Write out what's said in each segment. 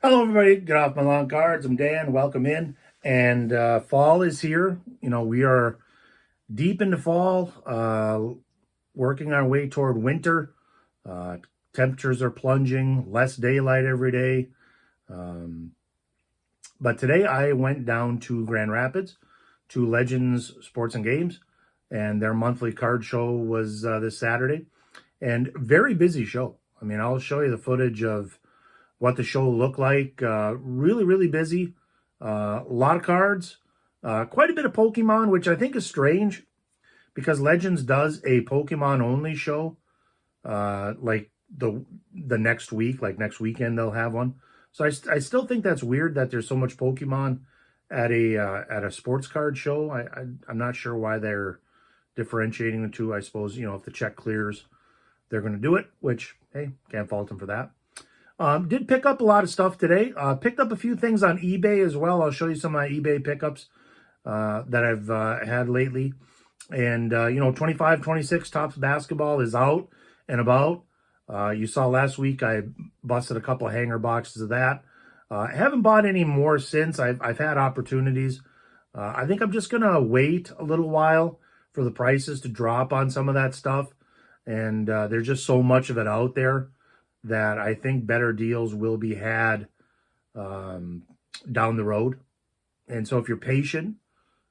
Hello, everybody. Get off my lawn cards. I'm Dan. Welcome in. And fall is here. We are deep into fall, working our way toward winter. Uh, Temperatures are plunging, less daylight every day. Um, but today I went down to Grand Rapids to Legends Sports and Games, and their monthly card show was this Saturday. And very busy show. I mean, I'll show you the footage of what the show looked like. Really, really busy. A lot of cards. Quite a bit of Pokemon, which I think is strange because Legends does a Pokemon only show. Like the next week, like next weekend, they'll have one. So I still think that's weird that there's so much Pokemon at a sports card show. I'm not sure why they're differentiating the two. I suppose if the check clears, they're going to do it. Which, hey, can't fault them for that. Did pick up a lot of stuff today. Picked up a few things on eBay as well. I'll show you some of my eBay pickups that I've had lately. And, 25, 26 Topps basketball is out and about. You saw last week I busted a couple of hanger boxes of that. I haven't bought any more since. I've had opportunities. I think I'm just going to wait a little while for the prices to drop on some of that stuff. And there's just so much of it out there that I think better deals will be had down the road. And so if you're patient,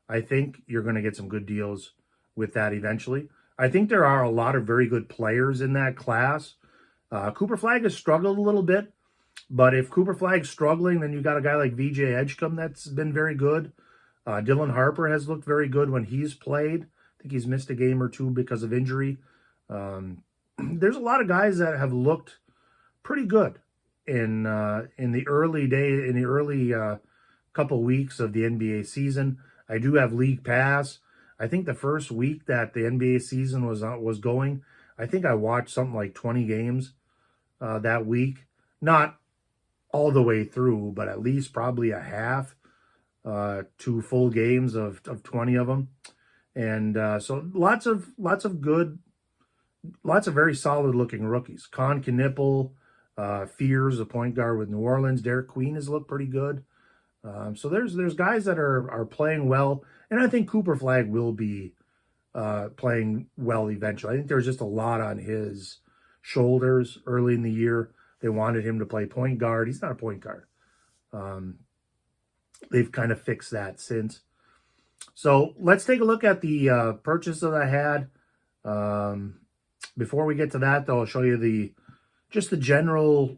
I think you're going to get some good deals with that eventually. I think there are a lot of very good players in that class. Cooper Flag has struggled a little bit, but if Cooper Flag's struggling, then you got a guy like VJ Edgecombe that's been very good. Dylan Harper has looked very good when he's played. I think he's missed a game or two because of injury. There's a lot of guys that have looked pretty good in the early couple weeks of the NBA season. I do have League Pass. I think the first week that the NBA season was going, I think I watched something like 20 games that week. Not all the way through, but at least probably a half to full games of 20 of them. And so lots of very solid looking rookies. Con Knipple, Fears, a point guard with New Orleans. Derek Queen has looked pretty good. So there's guys that are playing well, and I think Cooper Flag will be playing well eventually. I think there's just a lot on his shoulders early in the year. They wanted him to play point guard. He's not a point guard. They've kind of fixed that since. So let's take a look at the purchase that I had. Before we get to that, though, I'll show you the general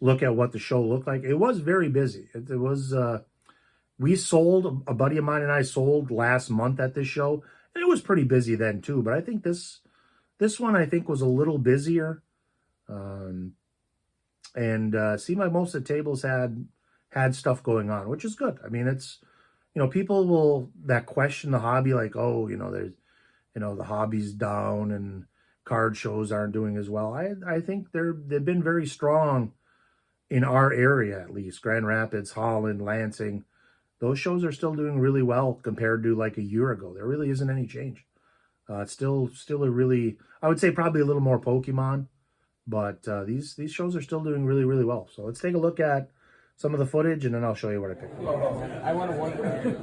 look at what the show looked like. It was very busy. It was, we sold, a buddy of mine and I sold last month at this show, and it was pretty busy then too. But I think this one, I think, was a little busier. Seemed like most of the tables had stuff going on, which is good. I mean, it's, people that question the hobby, like, oh, there's, the hobby's down and card shows aren't doing as well. I think they've been very strong in our area, at least. Grand Rapids, Holland, Lansing. Those shows are still doing really well compared to like a year ago. There really isn't any change. It's still a really, I would say probably a little more Pokemon, but these shows are still doing really, really well. So let's take a look at some of the footage, and then I'll show you what I picked. I want to wonder.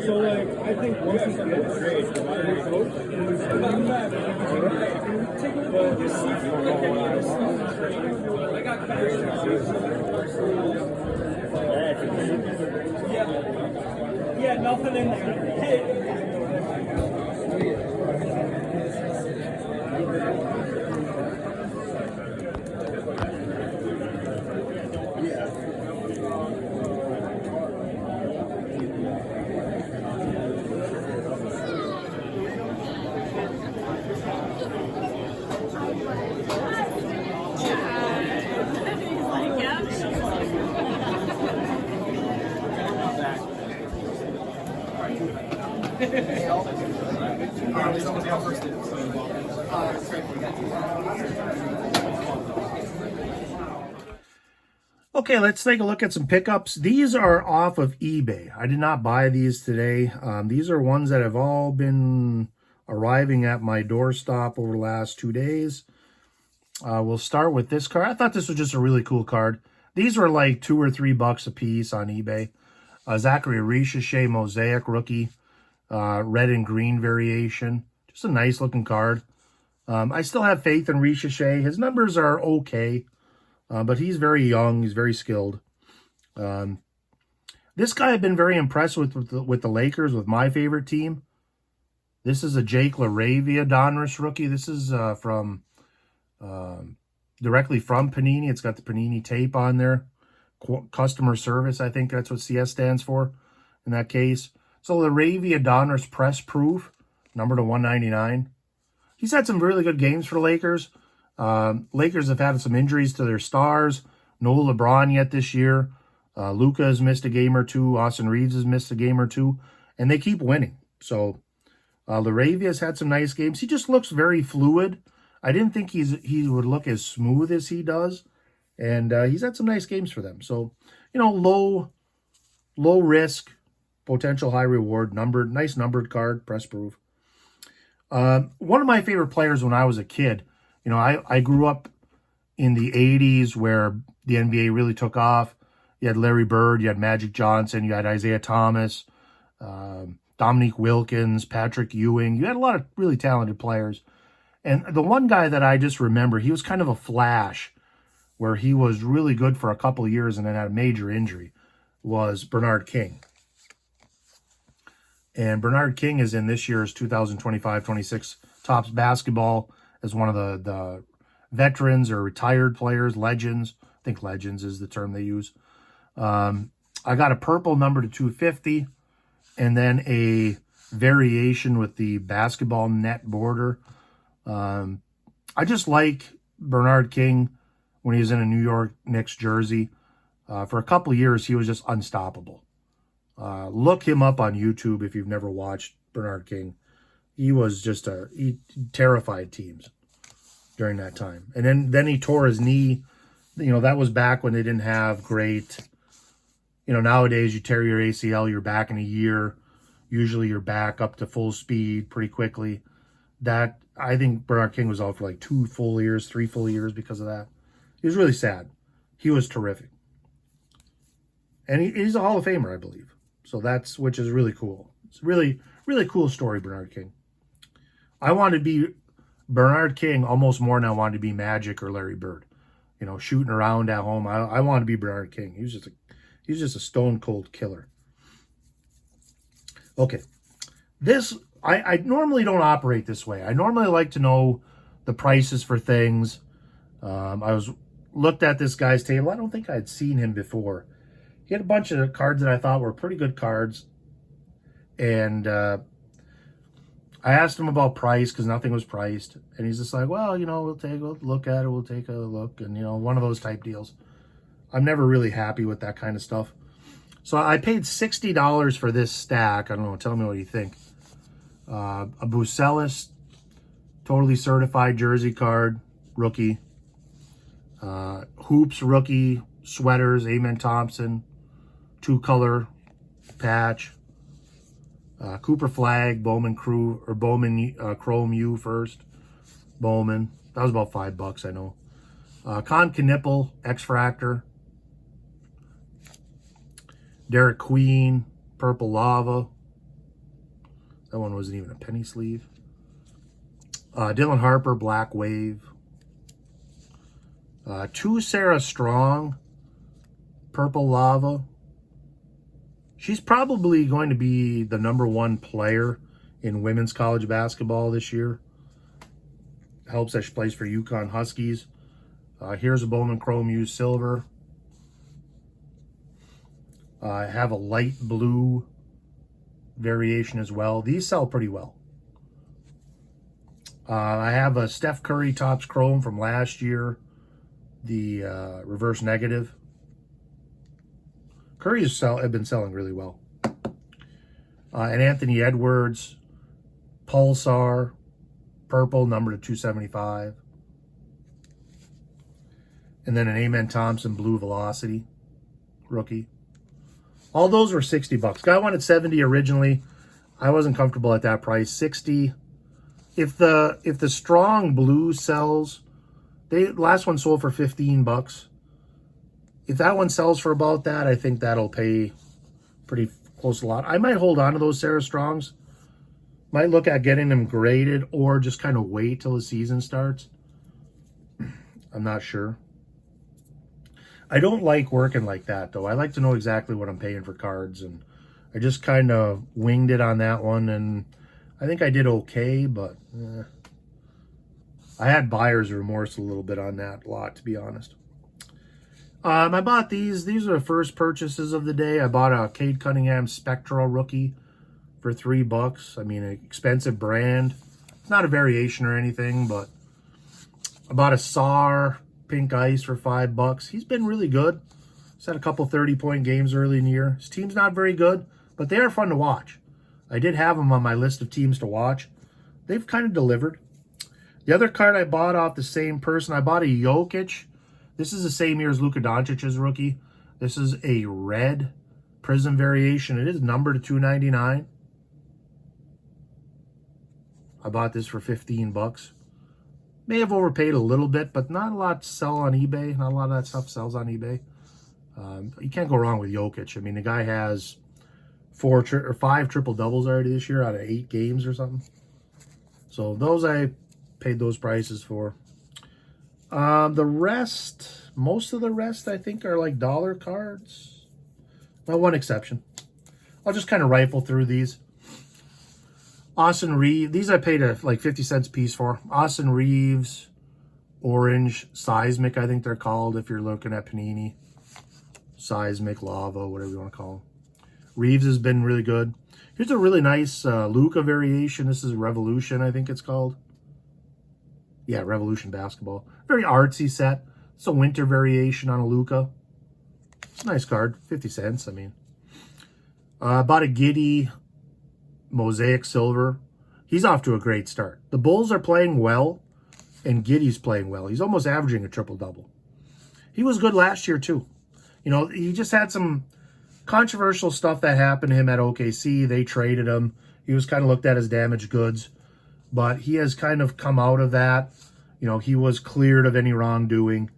So, like, I think once it's in the trade, yeah, nothing in there. Hey. Okay, let's take a look at some pickups. These are off of eBay. I did not buy these today. These are ones that have all been arriving at my doorstop over the last 2 days. We'll start with this card. I thought this was just a really cool card. These were like $2 or $3 a piece on eBay. Zachary Ricochet Mosaic rookie, red and green variation. Just a nice looking card. I still have faith in Ricochet. His numbers are okay. But he's very young. He's very skilled. This guy I've been very impressed with the Lakers, with my favorite team. This is a Jake LaRavia Donruss rookie. This is from directly from Panini. It's got the Panini tape on there. Customer service, I think that's what CS stands for in that case. So LaRavia Donruss press proof, number to 199. He's had some really good games for the Lakers. Lakers have had some injuries to their stars. No LeBron yet this year. Luka has missed a game or two. Austin Reeves has missed a game or two. And they keep winning. So LaRavia's had some nice games. He just looks very fluid. I didn't think he would look as smooth as he does. And he's had some nice games for them. So, you know, low risk, potential high reward, nice numbered card, press proof. One of my favorite players when I was a kid, you know, I grew up in the 80s where the NBA really took off. You had Larry Bird, you had Magic Johnson, you had Isaiah Thomas, Dominique Wilkins, Patrick Ewing. You had a lot of really talented players. And the one guy that I just remember, he was kind of a flash where he was really good for a couple of years and then had a major injury, was Bernard King. And Bernard King is in this year's 2025-26 Topps Basketball as one of the veterans or retired players, legends. I think legends is the term they use. I got a purple number to 250 and then a variation with the basketball net border. I just like Bernard King when he was in a New York Knicks jersey. For a couple of years, he was just unstoppable. Look him up on YouTube if you've never watched Bernard King. He was just he terrified teams during that time. And then he tore his knee. You know, that was back when they didn't have great, you know, nowadays you tear your ACL, you're back in a year. Usually you're back up to full speed pretty quickly. That, I think Bernard King was out for like 2 full years, 3 full years because of that. He was really sad. He was terrific. And he's a Hall of Famer, I believe. So which is really cool. It's really, really cool story, Bernard King. I wanted to be Bernard King almost more than I wanted to be Magic or Larry Bird. You know, shooting around at home. I wanted to be Bernard King. He was just a stone cold killer. Okay. This, I normally don't operate this way. I normally like to know the prices for things. I looked at this guy's table. I don't think I'd seen him before. He had a bunch of cards that I thought were pretty good cards. And I asked him about price because nothing was priced. And he's just like, well, you know, we'll take a look at it. We'll take a look. And, you know, one of those type deals. I'm never really happy with that kind of stuff. So I paid $60 for this stack. I don't know. Tell me what you think. A Bucelis, totally certified jersey card, rookie. Hoops rookie, sweaters, Amen Thompson, 2-color patch. Cooper Flag, Bowman Crew, or Bowman Chrome U first. Bowman. That was about $5, I know. Con Knipple, X-Fractor. Derek Queen, Purple Lava. That one wasn't even a penny sleeve. Dylan Harper, Black Wave. 2 Sarah Strong, Purple Lava. She's probably going to be the #1 player in women's college basketball this year. Helps that she plays for UConn Huskies. Here's a Bowman Chrome U Silver. I have a light blue variation as well. These sell pretty well. I have a Steph Curry Topps Chrome from last year. The reverse negative. Curry have been selling really well. And Anthony Edwards, Pulsar, purple, numbered to 275. And then an Amen Thompson Blue Velocity rookie. All those were 60 bucks. Guy wanted 70 originally. I wasn't comfortable at that price. 60. If the strong blue sells, last one sold for 15 bucks. If that one sells for about that, I think that'll pay pretty close to a lot. I might hold on to those Sarah Strongs. Might look at getting them graded or just kind of wait till the season starts. I'm not sure. I don't like working like that, though. I like to know exactly what I'm paying for cards, and I just kind of winged it on that one, and I think I did okay, but I had buyer's remorse a little bit on that lot, to be honest. I bought these. These are the first purchases of the day. I bought a Cade Cunningham Spectral rookie for $3. I mean, an expensive brand. It's not a variation or anything, but I bought a SAR Pink Ice for $5. He's been really good. He's had a couple 30-point games early in the year. His team's not very good, but they are fun to watch. I did have him on my list of teams to watch. They've kind of delivered. The other card I bought off the same person, I bought a Jokic. This is the same year as Luka Doncic's rookie. This is a red prism variation. It is numbered to 299. I bought this for 15 bucks. May have overpaid a little bit, but not a lot sell on eBay. Not a lot of that stuff sells on eBay. You can't go wrong with Jokic. I mean, the guy has 5 triple doubles already this year out of 8 games or something. So those I paid those prices for. The rest, most of the rest, I think are like dollar cards. Well, one exception. I'll just kind of rifle through these. Austin Reeves, these I paid like 50 cents a piece for. Austin Reeves, Orange, Seismic, I think they're called if you're looking at Panini. Seismic, Lava, whatever you want to call them. Reeves has been really good. Here's a really nice Luka variation. This is Revolution, I think it's called. Yeah, Revolution Basketball. Very artsy set. It's a winter variation on a Luka. It's a nice card. 50 cents, I mean. Bought a Giddey Mosaic Silver. He's off to a great start. The Bulls are playing well, and Giddey's playing well. He's almost averaging a triple-double. He was good last year, too. You know, he just had some controversial stuff that happened to him at OKC. They traded him. He was kind of looked at as damaged goods. But he has kind of come out of that. You know, he was cleared of any wrongdoing,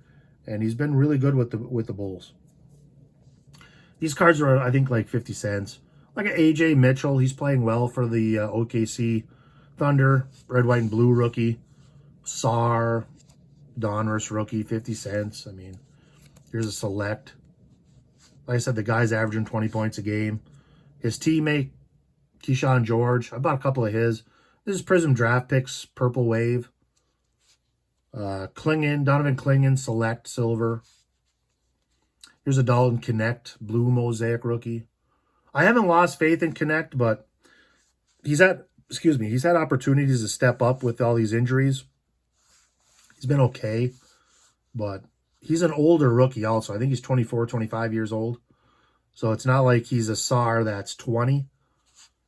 and he's been really good with the Bulls. These cards are, I think, like 50 cents. Like an AJ Mitchell, he's playing well for the OKC Thunder. Red, white, and blue rookie. SAR, Donruss rookie, 50 cents. I mean, here's a select. Like I said, the guy's averaging 20 points a game. His teammate, Keyshawn George, I bought a couple of his. This is Prism Draft Picks, Purple Wave. Donovan Clingan, Select, Silver. Here's a Dalton Connect, Blue Mosaic rookie. I haven't lost faith in Connect, but he's had opportunities to step up with all these injuries. He's been okay, but he's an older rookie also. I think he's 24, 25 years old. So it's not like he's a SAR that's 20.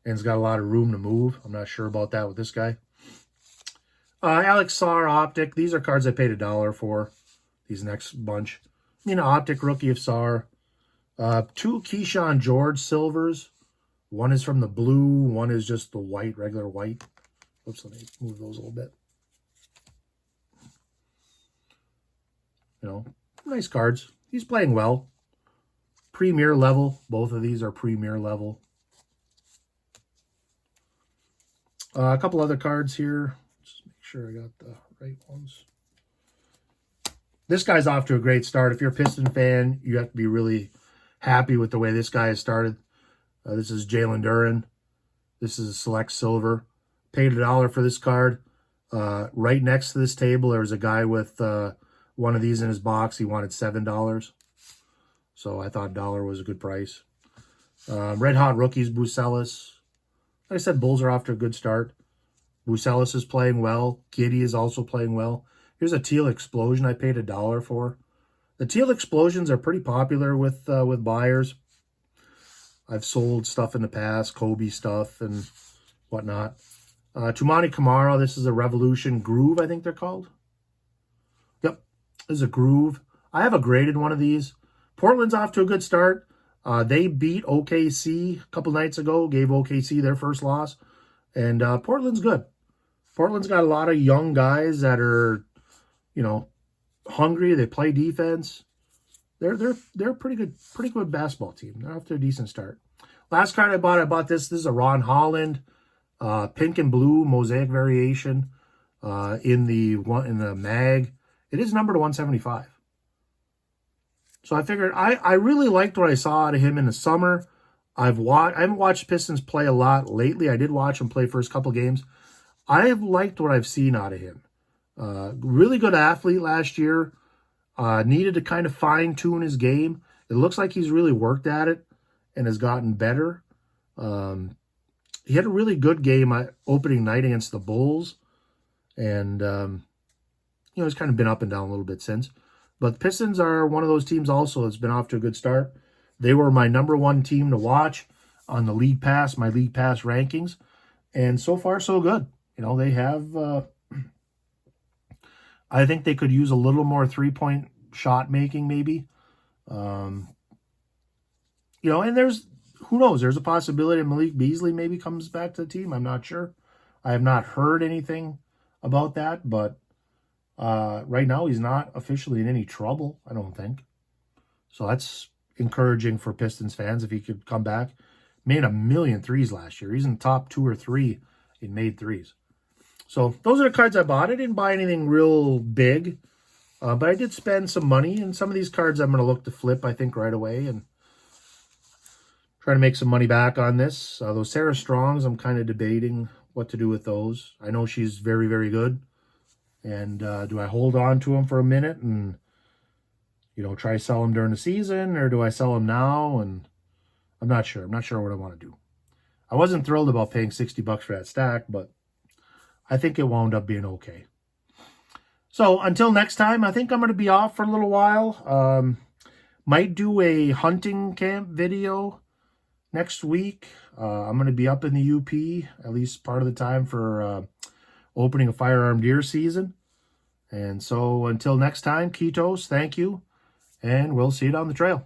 And he's got a lot of room to move. I'm not sure about that with this guy. Alex SAR Optic. These are cards I paid $1 for. These next bunch. I mean, Optic rookie of SAR. 2 Keyshawn George silvers. One is from the blue. One is just the white, regular white. Oops, let me move those a little bit. You know, nice cards. He's playing well. Premier level. Both of these are premier level. A couple other cards here. Just make sure I got the right ones. This guy's off to a great start. If you're a Piston fan, you have to be really happy with the way this guy has started. This is Jalen Duren. This is a Select Silver. Paid $1 for this card. Right next to this table, there was a guy with one of these in his box. He wanted $7. So I thought $1 was a good price. Red Hot Rookies, Bucelis. Like I said, Bulls are off to a good start. Bucelis is playing well. Giddey is also playing well. Here's a Teal Explosion I paid $1 for. The Teal Explosions are pretty popular with buyers. I've sold stuff in the past, Kobe stuff and whatnot. Tumani Kamara, this is a Revolution Groove, I think they're called. Yep, this is a Groove. I have a graded one of these. Portland's off to a good start. They beat OKC a couple nights ago, gave OKC their first loss. And Portland's good. Portland's got a lot of young guys that are, you know, hungry. They play defense. They're a pretty good basketball team. They're off to a decent start. Last card I bought this. This is a Ron Holland, pink and blue mosaic variation, in the mag. It is numbered to 175. So I figured I really liked what I saw out of him in the summer. I haven't watched Pistons play a lot lately. I did watch him play first couple games. I have liked what I've seen out of him. Really good athlete last year. Needed to kind of fine-tune his game. It looks like he's really worked at it and has gotten better. He had a really good game opening night against the Bulls. And, he's kind of been up and down a little bit since. But the Pistons are one of those teams also that's been off to a good start. They were my #1 team to watch on the League Pass, my League Pass rankings. And so far, so good. They have... I think they could use a little more three-point shot making, maybe. And who knows? There's a possibility Malik Beasley maybe comes back to the team. I'm not sure. I have not heard anything about that, but right now he's not officially in any trouble, I don't think. So that's encouraging for Pistons fans if he could come back. Made 1 million threes last year. He's in the top 2 or 3 in made threes. So those are the cards I bought. I didn't buy anything real big, but I did spend some money. And some of these cards I'm going to look to flip, I think, right away and try to make some money back on this. Those Sarah Strongs, I'm kind of debating what to do with those. I know she's very, very good. And do I hold on to them for a minute and, try to sell them during the season, or do I sell them now? And I'm not sure. I'm not sure what I want to do. I wasn't thrilled about paying $60 for that stack, but I think it wound up being okay. So until next time, I think I'm going to be off for a little while. Might do a hunting camp video next week. I'm going to be up in the UP, at least part of the time, for opening a firearm deer season. And so until next time, Ketos, thank you. And we'll see you down the trail.